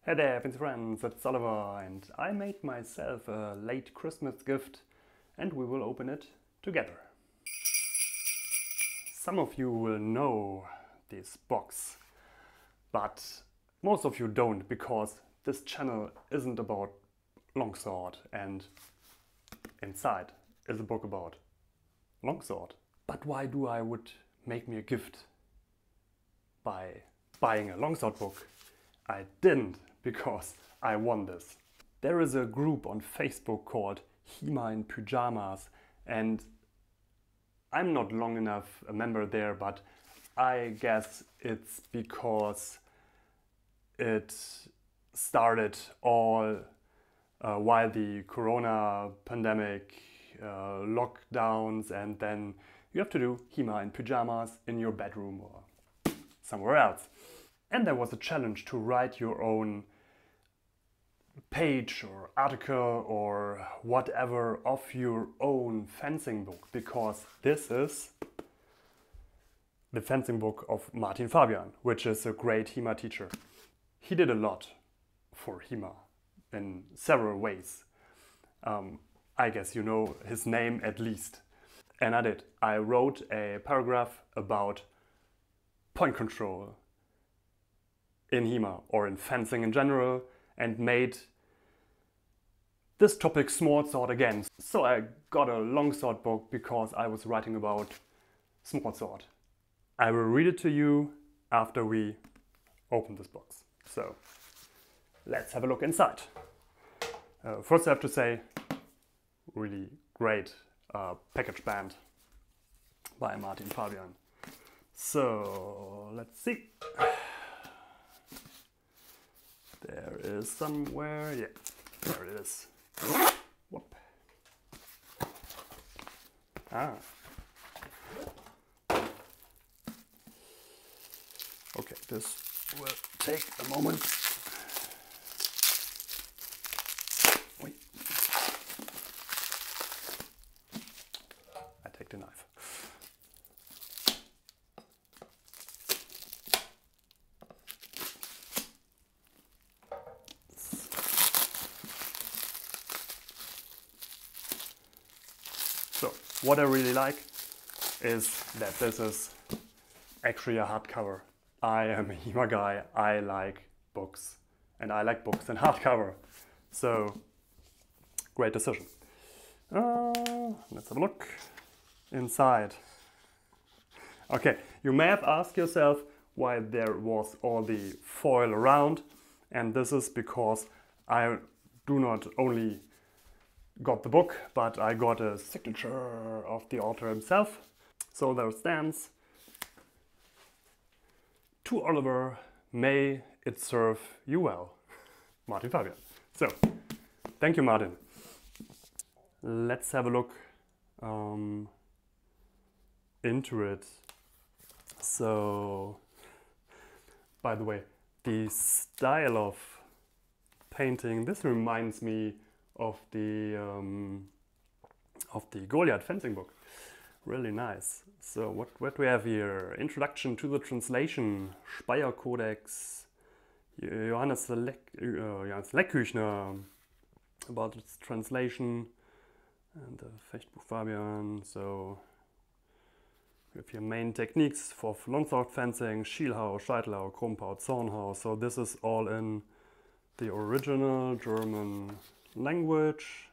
Hey there, fancy friends, it's Oliver and I made myself a late Christmas gift and we will open it together. Some of you will know this box, but most of you don't, because this channel isn't about longsword and inside is a book about longsword. But why do I would make me a gift by buying a longsword book? I didn't, because I won this. There is a group on Facebook called Hema in Pyjamas, and I'm not long enough a member there, but I guess it's because it started all while the corona pandemic lockdowns, and then you have to do Hema in Pyjamas in your bedroom or somewhere else. And there was a challenge to write your own page or article or whatever of your own fencing book, because this is the fencing book of Carlo Fabian, which is a great Hema teacher. He did a lot for Hema in several ways. I guess you know his name at least. And I did. I wrote a paragraph about point control in Hema or in fencing in general, and made this topic smallsword again. So I got a longsword book because I was writing about smallsword. I will read it to you after we open this box. So let's have a look inside. First I have to say, really great package band by Carlo Fabian. So let's see. There is somewhere, yeah, there it is. Whoop. Ah. Okay, this will take a moment. Wait. I take the knife. So, what I really like is that this is actually a hardcover. I am a Hema guy, I like books, and I like books in hardcover. So, great decision. Let's have a look inside. Okay, you may have asked yourself why there was all the foil around, and this is because I do not only got the book, but I got a signature of the author himself. So there stands, "To Oliver, may it serve you well, Carlo Fabian." So, thank you, Martin. Let's have a look into it. So, by the way, the style of painting, this reminds me of the Goliath fencing book. Really nice. So what do we have here? Introduction to the translation, Speyer Codex, Johannes Leckküchner about its translation, and the Fechtbuch Fabian. So we have here main techniques for longsword fencing, Schielhau, Scheitelhau, Krumpau, Zornhau. So this is all in the original German language,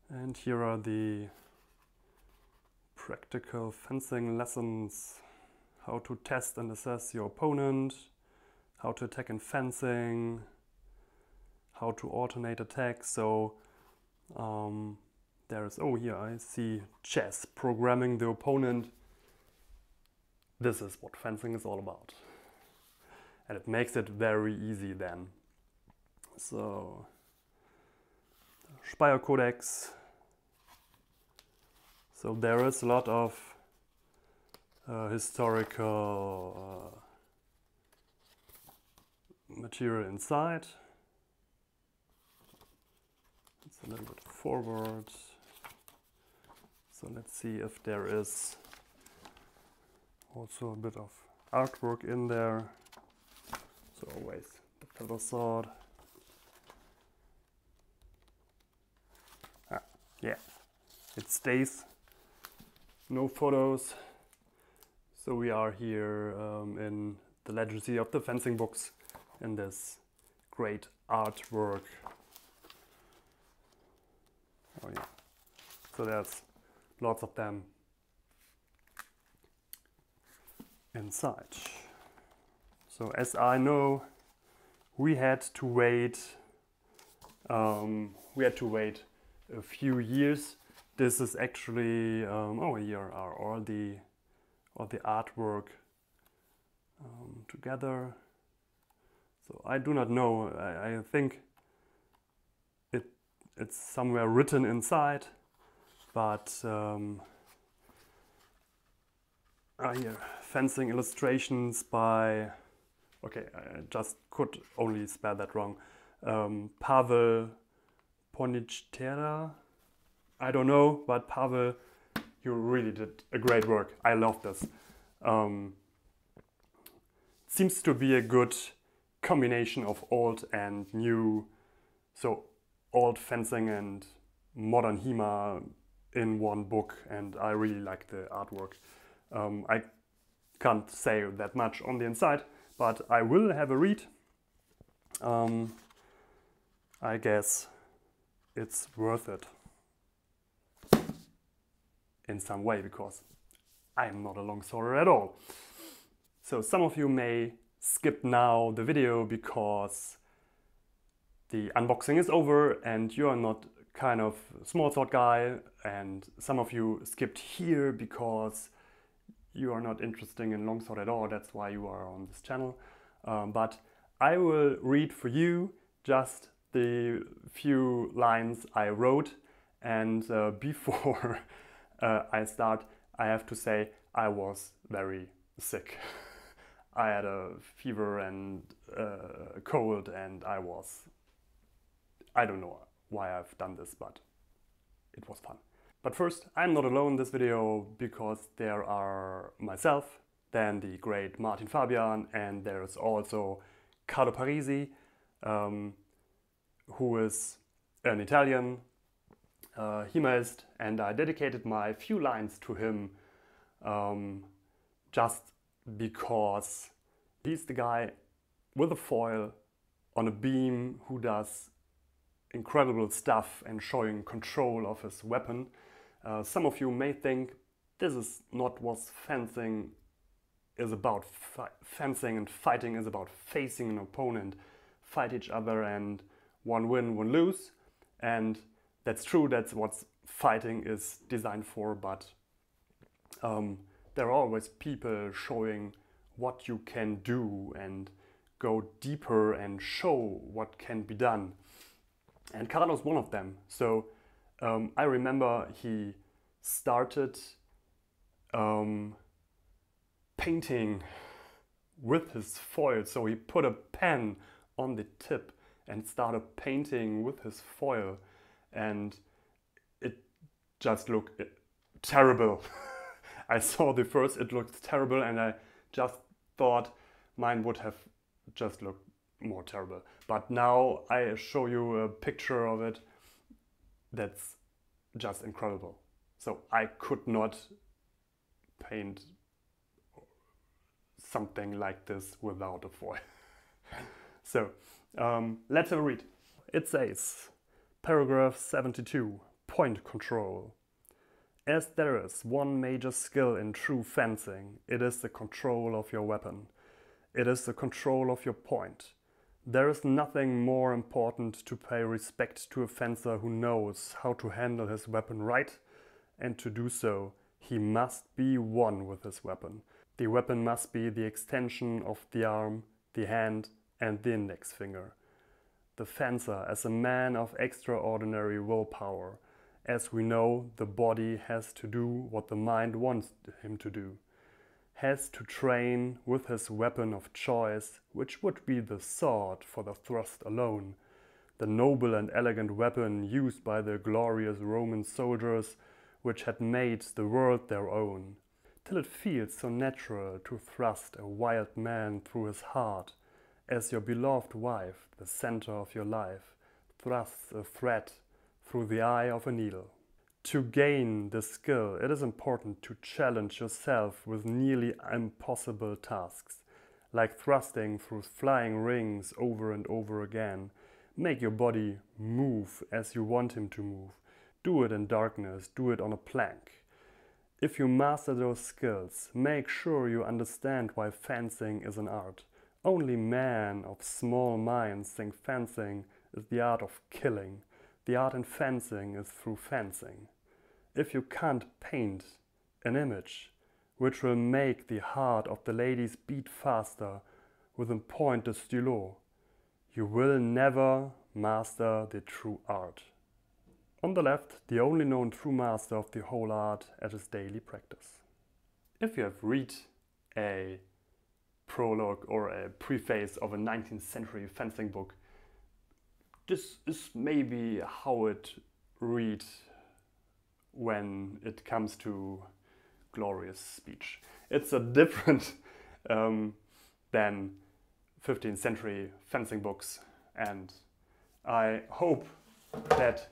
and here are the practical fencing lessons: how to test and assess your opponent, how to attack in fencing, how to alternate attacks. So there's, oh, here I see chess, programming the opponent. This is what fencing is all about, and it makes it very easy then. So Speyer Codex. So there is a lot of historical material inside. It's a little bit forward. So let's see if there is also a bit of artwork in there. So always the Little sword. Ah, yeah, it stays. No photos. So we are here in the legacy of the fencing books in this great artwork. Oh yeah. So there's lots of them inside. So as I know, we had to wait a few years. This is actually oh, here are all the artwork together. So I do not know. I think it's somewhere written inside, but here fencing illustrations by. Okay, I just could only spell that wrong. Pavel Ponichtera. I don't know, but Pavel, you really did a great work. I love this. Seems to be a good combination of old and new. So old fencing and modern Hema in one book, and I really like the artwork. I can't say that much on the inside, but I will have a read. I guess it's worth it in some way, because I'm not a longsworder at all. So some of you may skip now the video because the unboxing is over and you are not kind of small sword guy, and some of you skipped here because you are not interested in longsword at all. That's why you are on this channel. But I will read for you just the few lines I wrote, and before I start, I have to say I was very sick. I had a fever and a cold, and I don't know why I've done this, but it was fun. But first, I'm not alone in this video, because there are myself, then the great Martin Fabian, and there's also Carlo Parisi, who is an Italian Hemaist, and I dedicated my few lines to him just because he's the guy with a foil on a beam who does incredible stuff and showing control of his weapon. Some of you may think this is not what fencing is about. Fencing and fighting is about facing an opponent, fight each other, and one win, one lose. And that's true, that's what fighting is designed for, but there are always people showing what you can do and go deeper and show what can be done. And Carlo's one of them. So I remember he started painting with his foil. So he put a pen on the tip and started painting with his foil, and it just looked terrible. I saw the first, it looked terrible, and I just thought mine would have just looked more terrible. But now I show you a picture of it that's just incredible. So I could not paint something like this without a foil. So let's have a read. It says, paragraph 72, point control. As there is one major skill in true fencing, it is the control of your weapon. It is the control of your point. There is nothing more important to pay respect to a fencer who knows how to handle his weapon right, and to do so, he must be one with his weapon. The weapon must be the extension of the arm, the hand, and the index finger. The fencer, as a man of extraordinary willpower, as we know, the body has to do what the mind wants him to do, has to train with his weapon of choice, which would be the sword for the thrust alone, the noble and elegant weapon used by the glorious Roman soldiers, which had made the world their own, till it feels so natural to thrust a wild man through his heart, as your beloved wife, the center of your life, thrusts a thread through the eye of a needle. To gain this skill, it is important to challenge yourself with nearly impossible tasks, like thrusting through flying rings over and over again. Make your body move as you want him to move. Do it in darkness, do it on a plank. If you master those skills, make sure you understand why fencing is an art. Only men of small minds think fencing is the art of killing. The art in fencing is through fencing. If you can't paint an image which will make the heart of the ladies beat faster with a point de stylo, you will never master the true art. On the left, the only known true master of the whole art at his daily practice. If you have read a prologue or a preface of a 19th century fencing book, this is maybe how it reads when it comes to glorious speech. It's a different than 15th century fencing books, and I hope that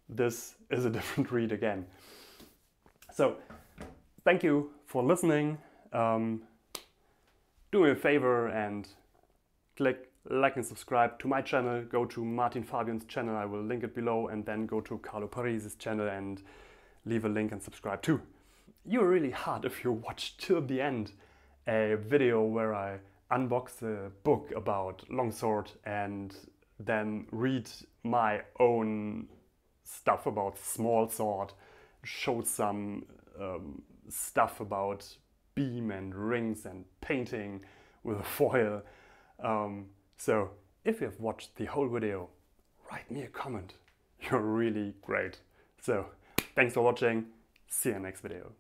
this is a different read again. So, thank you for listening. Do me a favor and click like and subscribe to my channel. Go to Martin Fabian's channel, I will link it below, and then go to Carlo Parisi's channel and leave a link and subscribe too. You're really hard if you watch till the end a video where I unbox a book about longsword and then read my own stuff about small sword, show some stuff about beam and rings and painting with a foil. So if you have watched the whole video, write me a comment. You're really great. So thanks for watching. See you in the next video.